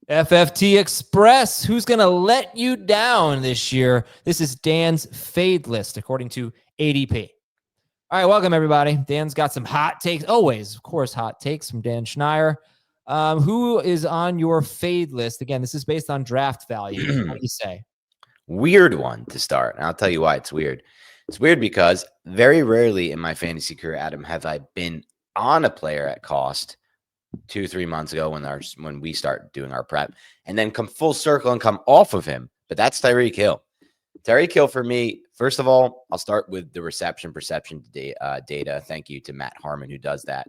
FFT Express, who's going to let you down this year? This is Dan's fade list, according to ADP. All right, welcome, everybody. Dan's got some hot takes. Always, of course, hot takes from Dan Schneier. Who is on your fade list? Again, this is based on draft value. What do you say? Weird one to start. And I'll tell you why it's weird. It's weird because very rarely in my fantasy career, Adam, have I been on a player at cost 2-3 months ago when we start doing our prep and then come full circle and come off of him. But that's Tyreek Hill. Tyreek Hill for me, first of all, I'll start with the reception perception data. Thank you to Matt Harmon, who does that.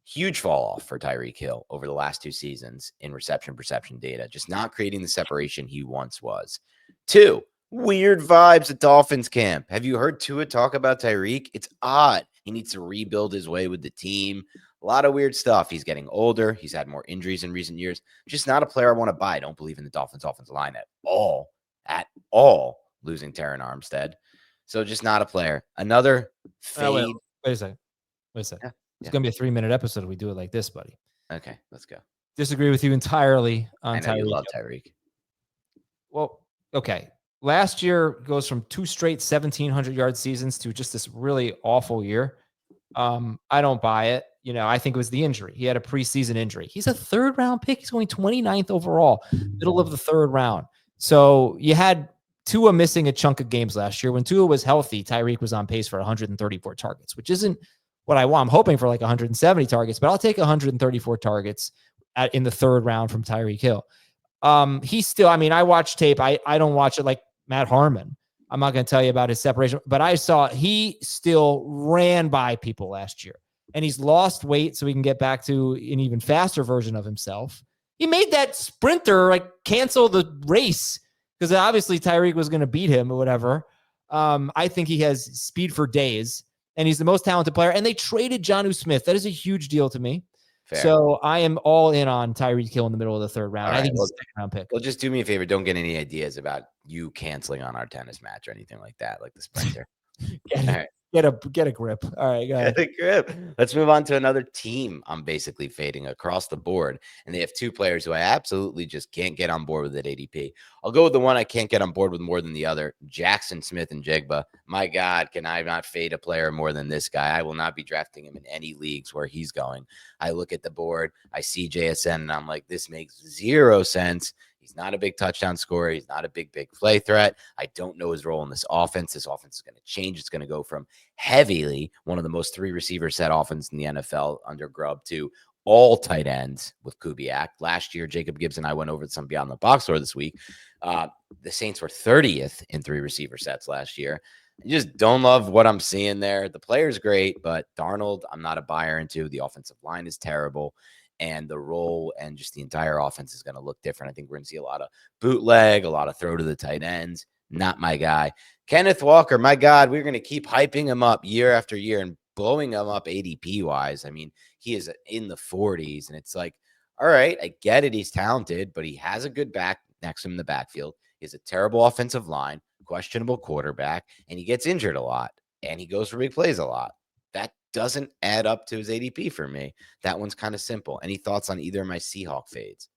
Huge fall off for Tyreek Hill over the last 2 seasons in reception perception data, just not creating the separation he once was. 2, weird vibes at Dolphins camp. Have you heard Tua talk about Tyreek? It's odd. He needs to rebuild his way with the team. A lot of weird stuff. He's getting older. He's had more injuries in recent years. Just not a player I want to buy. I don't believe in the Dolphins offensive line at all, losing Terran Armstead. So just not a player. Another fade. Wait a second. Yeah. It's going to be a 3-minute episode if we do it like this, buddy. Okay, let's go. Disagree with you entirely on Tyreek. I love Tyreek. Well, okay. Last year goes from 2 straight 1,700-yard seasons to just this really awful year. I don't buy it. I think it was the injury. He had a preseason injury. He's a 3rd-round pick. He's going 29th overall, middle of the 3rd round. So you had Tua missing a chunk of games last year. When Tua was healthy, Tyreek was on pace for 134 targets, which isn't what I want. I'm hoping for like 170 targets, but I'll take 134 targets in the 3rd round from Tyreek Hill. He's still, I watch tape. I don't watch it like Matt Harmon. I'm not going to tell you about his separation, but I saw he still ran by people last year, and he's lost weight so he can get back to an even faster version of himself. He made that sprinter cancel the race because obviously Tyreek was going to beat him or whatever. I think he has speed for days, and he's the most talented player. And they traded Jonnu Smith. That is a huge deal to me. Fair. So I am all in on Tyreek Hill in the middle of the 3rd round. I think he's a 2nd-round pick. Well, just do me a favor. Don't get any ideas about you canceling on our tennis match or anything like that, like the sprinter. All right. Get a grip. All right, go ahead. Get a grip. Let's move on to another team I'm basically fading across the board. And they have 2 players who I absolutely just can't get on board with at ADP. I'll go with the one I can't get on board with more than the other, Jaxon Smith-Njigba. My God, can I not fade a player more than this guy? I will not be drafting him in any leagues where he's going. I look at the board, I see JSN, and I'm like, this makes 0 sense. He's not a big touchdown scorer. He's not a big play threat. I don't know his role in this offense. This offense is going to change. It's going to go from heavily one of the most 3-receiver set offense in the NFL under Grubb to all tight ends with Kubiak. Last year, Jacob Gibbs and I went over some Beyond the Box score this week. The Saints were 30th in 3-receiver sets last year. I just don't love what I'm seeing there. The player's great, but Darnold, I'm not a buyer into. The offensive line is terrible. And the role and just the entire offense is going to look different. I think we're going to see a lot of bootleg, a lot of throw to the tight ends. Not my guy. Kenneth Walker, my God, we're going to keep hyping him up year after year and blowing him up ADP-wise. He is in the 40s, and it's like, all right, I get it. He's talented, but he has a good back next to him in the backfield. He has a terrible offensive line, questionable quarterback, and he gets injured a lot, and he goes for big plays a lot. That doesn't add up to his ADP for me. That one's kind of simple. Any thoughts on either of my Seahawk fades?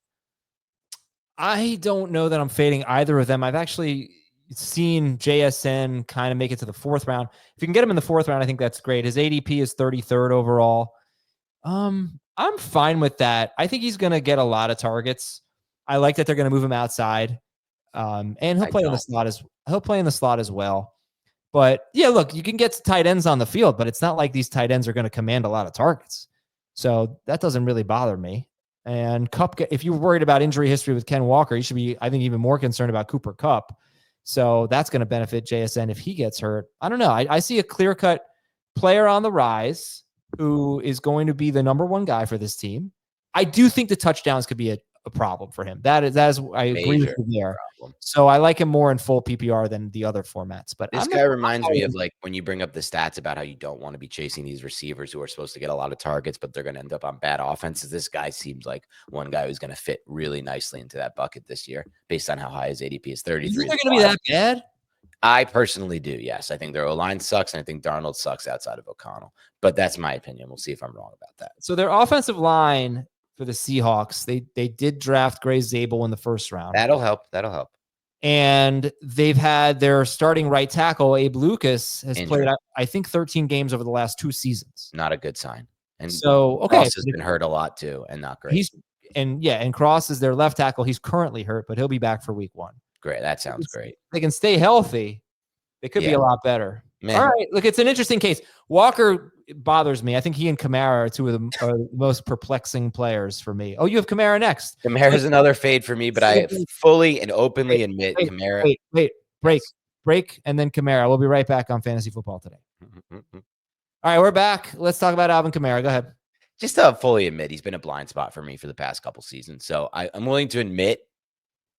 I don't know that I'm fading either of them. I've actually seen JSN kind of make it to the 4th round. If you can get him in the 4th round, I think that's great. His ADP is 33rd overall. I'm fine with that. I think he's going to get a lot of targets. I like that they're going to move him outside. And he'll play in the slot as well. But yeah, look, you can get tight ends on the field, but it's not like these tight ends are going to command a lot of targets. So that doesn't really bother me. And Kupp, if you're worried about injury history with Ken Walker, you should be, I think, even more concerned about Cooper Kupp. So that's going to benefit JSN if he gets hurt. I don't know. I see a clear-cut player on the rise who is going to be the number 1 guy for this team. I do think the touchdowns could be a problem for him. That is I agree with you there. Problem. So I like him more in full PPR than the other formats. But this guy reminds me of like when you bring up the stats about how you don't want to be chasing these receivers who are supposed to get a lot of targets, but they're going to end up on bad offenses. This guy seems like one guy who's going to fit really nicely into that bucket this year based on how high his ADP is. 33. You think they're going to be that bad? I personally do, yes. I think their O-line sucks, and I think Darnold sucks outside of O'Connell. But that's my opinion. We'll see if I'm wrong about that. So their offensive line for the Seahawks. They did draft Gray Zabel in the first round. That'll help. And they've had their starting right tackle, Abe Lucas, has Injured. played, I think, 13 games over the last 2 seasons. Not a good sign. And So, okay. Cross has been hurt a lot too, and not great. And Cross is their left tackle. He's currently hurt, but he'll be back for week 1. Great. That sounds great. They can stay healthy. They could be a lot better. All right. Look, it's an interesting case. Walker bothers me. I think he and Kamara are two of the most perplexing players for me. Oh, you have Kamara next. Kamara's another fade for me, but I fully and openly admit Kamara. Break, and then Kamara. We'll be right back on Fantasy Football Today. All right, we're back. Let's talk about Alvin Kamara. Go ahead. Just to fully admit, he's been a blind spot for me for the past couple seasons. So I'm willing to admit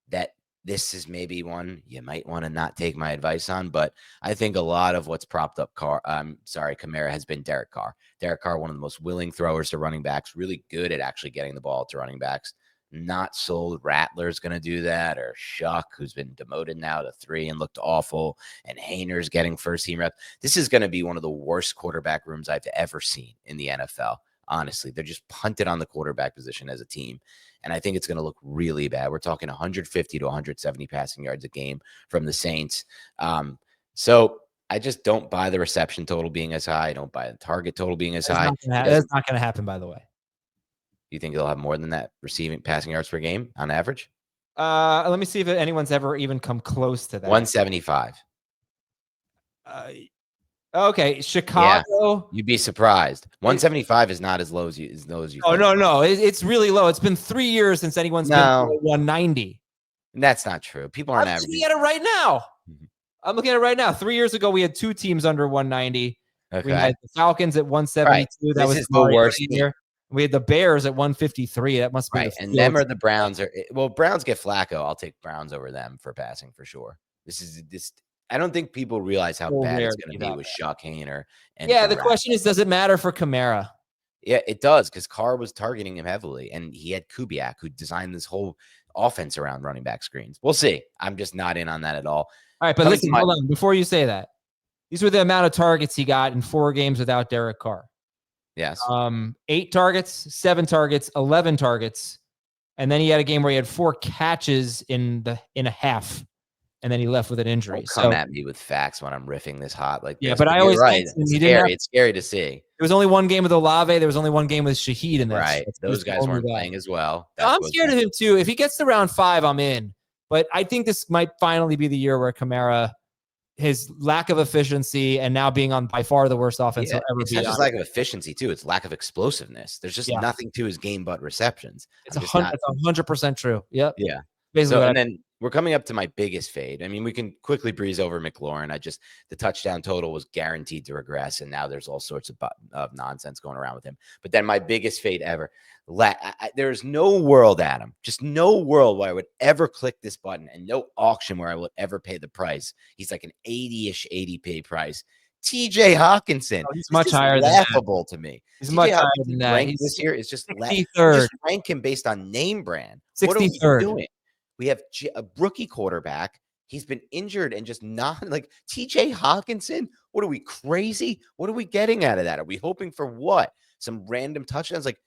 that this is maybe one you might want to not take my advice on, but I think a lot of what's propped up Kamara has been Derek Carr. Derek Carr, one of the most willing throwers to running backs, really good at actually getting the ball to running backs. Not sold Rattler's going to do that, or Shuck, who's been demoted now to 3 and looked awful, and Hayner's getting first team reps. This is going to be one of the worst quarterback rooms I've ever seen in the NFL. Honestly, they're just punted on the quarterback position as a team. And I think it's going to look really bad. We're talking 150 to 170 passing yards a game from the Saints. So I just don't buy the reception total being as high. I don't buy the target total being as high. That's not going to happen, by the way. You think they'll have more than that passing yards per game on average? Let me see if anyone's ever even come close to that. 175. Okay, Chicago. Yeah, you'd be surprised. 175 is not as low as you. Oh, no. It's really low. It's been 3 years since anyone's been below 190. That's not true. People aren't averaging. I'm looking at it right now. I'm looking at it right now. 3 years ago, we had 2 teams under 190. Okay. We had the Falcons at 172. Right. That was the worst year. We had the Bears at 153. That must be right. And them or the Browns Browns get Flacco. I'll take Browns over them for passing for sure. I don't think people realize how bad it's going to be with Shuck, Hayner. And the question is, does it matter for Kamara? Yeah, it does, because Carr was targeting him heavily, and he had Kubiak, who designed this whole offense around running back screens. We'll see. I'm just not in on that at all. All right, but listen, hold on. Before you say that, these were the amount of targets he got in 4 games without Derek Carr. Yes. 8 targets, 7 targets, 11 targets, and then he had a game where he had 4 catches in a half. And then he left with an injury. Don't come at me with facts when I'm riffing this hot like this. Yeah, but I always right. It's scary to see. There was only 1 game with Olave. There was only 1 game with Shaheed in this. Right. Those guys weren't playing as well. I'm scared of him too. If he gets to round 5, I'm in. But I think this might finally be the year where Kamara, his lack of efficiency and now being on by far the worst offense he'll ever be. It's not just lack of efficiency too. It's lack of explosiveness. There's just nothing to his game but receptions. It's 100% true. Yep. Yeah. Basically, and then we're coming up to my biggest fade. I mean, we can quickly breeze over McLaurin. The touchdown total was guaranteed to regress, and now there's all sorts of nonsense going around with him. But then my biggest fade ever. There's no world, Adam, just no world where I would ever click this button, and no auction where I would ever pay the price. He's like an 80-ish ADP price. TJ Hockenson. He's much higher than laughable to me. He's much higher than that. He's this year is just 63rd. Just rank him based on name brand. 63rd. What are we doing? We have a rookie quarterback. He's been injured and just not like TJ Hockenson. What are we, crazy? What are we getting out of that? Are we hoping for what? Some random touchdowns? Like,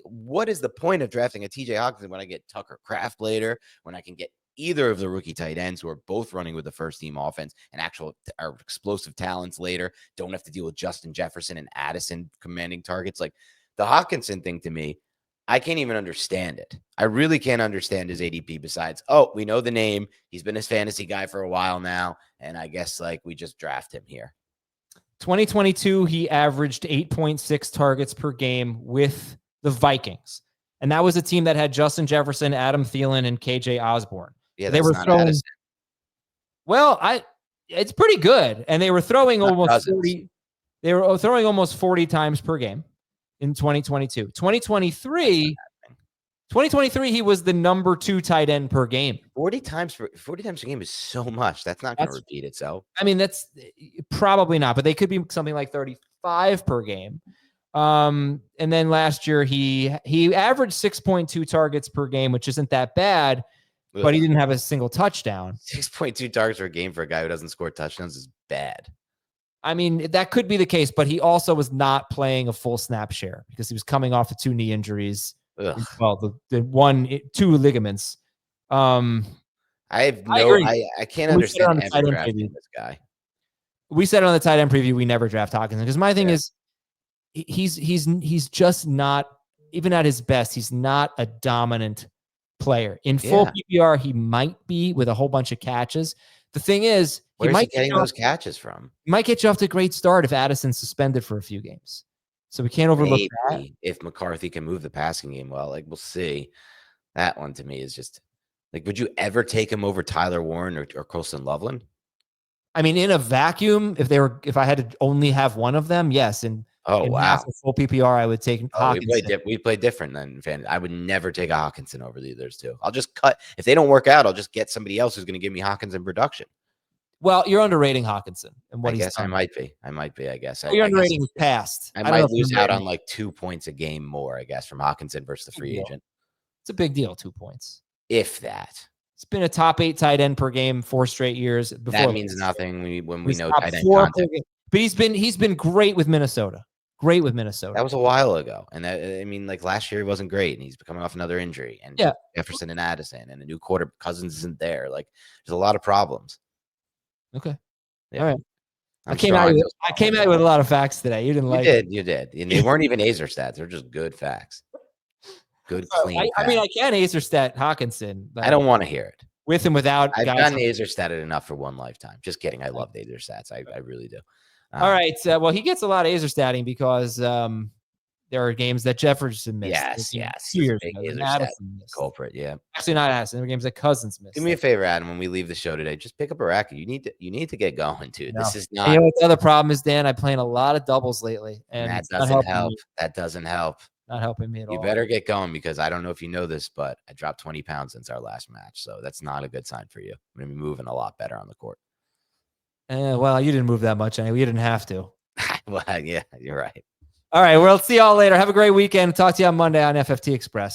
what is the point of drafting a TJ Hockenson when I get Tucker Kraft later, when I can get either of the rookie tight ends who are both running with the first team offense and are explosive talents later? Don't have to deal with Justin Jefferson and Addison commanding targets. Like, the Hockenson thing to me, I can't even understand it. I really can't understand his ADP besides, we know the name. He's been his fantasy guy for a while now. And I guess we just draft him here. 2022, he averaged 8.6 targets per game with the Vikings. And that was a team that had Justin Jefferson, Adam Thielen, and KJ Osborne. Yeah, they were throwing. Addison. Well, it's pretty good. And they were throwing almost 40. They were throwing almost 40 times per game in 2022. 2023, he was the number 2 tight end per game. 40 times a game is so much. That's not going to repeat itself. I mean, that's probably not, but they could be something like 35 per game. And then last year he averaged 6.2 targets per game, which isn't that bad, but he didn't have a single touchdown. 6.2 targets per game for a guy who doesn't score touchdowns is bad. I mean, that could be the case, but he also was not playing a full snap share because he was coming off of 2 knee injuries. Ugh. Well, the 2 ligaments. I have I no, agree. I can't We said it on understand the ever tight end drafting preview. this guy. We said on the tight end preview we never draft Hockenson because my thing is he's just not, even at his best, he's not a dominant player. In full PPR, he might be with a whole bunch of catches. The thing is, Where's he getting those catches from? He might get you off to a great start if Addison's suspended for a few games. So we can't overlook that. If McCarthy can move the passing game well, like we'll see. That one to me is just like, would you ever take him over Tyler Warren or Colson Loveland? I mean, in a vacuum, if I had to only have one of them, yes. And in half of full PPR, I would take Hockenson. We play different than fan. I would never take a Hockenson over the others two. I'll just cut. If they don't work out, I'll just get somebody else who's going to give me Hockenson production. Well, you're underrating Hockenson and what I he's guess done. I might be. I guess you're underrating his past. I might lose out on like 2 points a game more, I guess, from Hockenson versus the free agent. It's a big deal, 2 points. If that. It's been a top 8 tight end per game 4 straight years. That means nothing when we know tight end content. But he's been great with Minnesota. Great with Minnesota. That was a while ago. And I mean, like last year he wasn't great, and he's coming off another injury. And Jefferson and Addison and a new quarter. Cousins isn't there. Like there's a lot of problems. Okay. Yeah. All right. I came at you with a lot of facts today. You didn't like it. You did. And they weren't even Azer stats. They're just good facts. Good, clean facts. I mean, I can Azer stat Hockenson. I don't want to hear it. With and without. I've gotten Azer statted enough for one lifetime. Just kidding. I love Azer stats. I really do. All right. Well, he gets a lot of Azer statting because there are games that Jefferson missed. Yes. 2 years ago. Addison missed. Culprit, yeah. Actually, not Addison. There were games that Cousins missed. Do me a favor, Adam. When we leave the show today, just pick up a racket. You need to get going, dude. No. This is not. You know what the other problem is, Dan? I'm playing a lot of doubles lately, and that doesn't help. That doesn't help. Not helping me at all. You better get going because I don't know if you know this, but I dropped 20 pounds since our last match, so that's not a good sign for you. I'm gonna be moving a lot better on the court. Well, you didn't move that much anyway. You didn't have to. Well, yeah, you're right. All right. Well, see y'all later. Have a great weekend. Talk to you on Monday on FFT Express.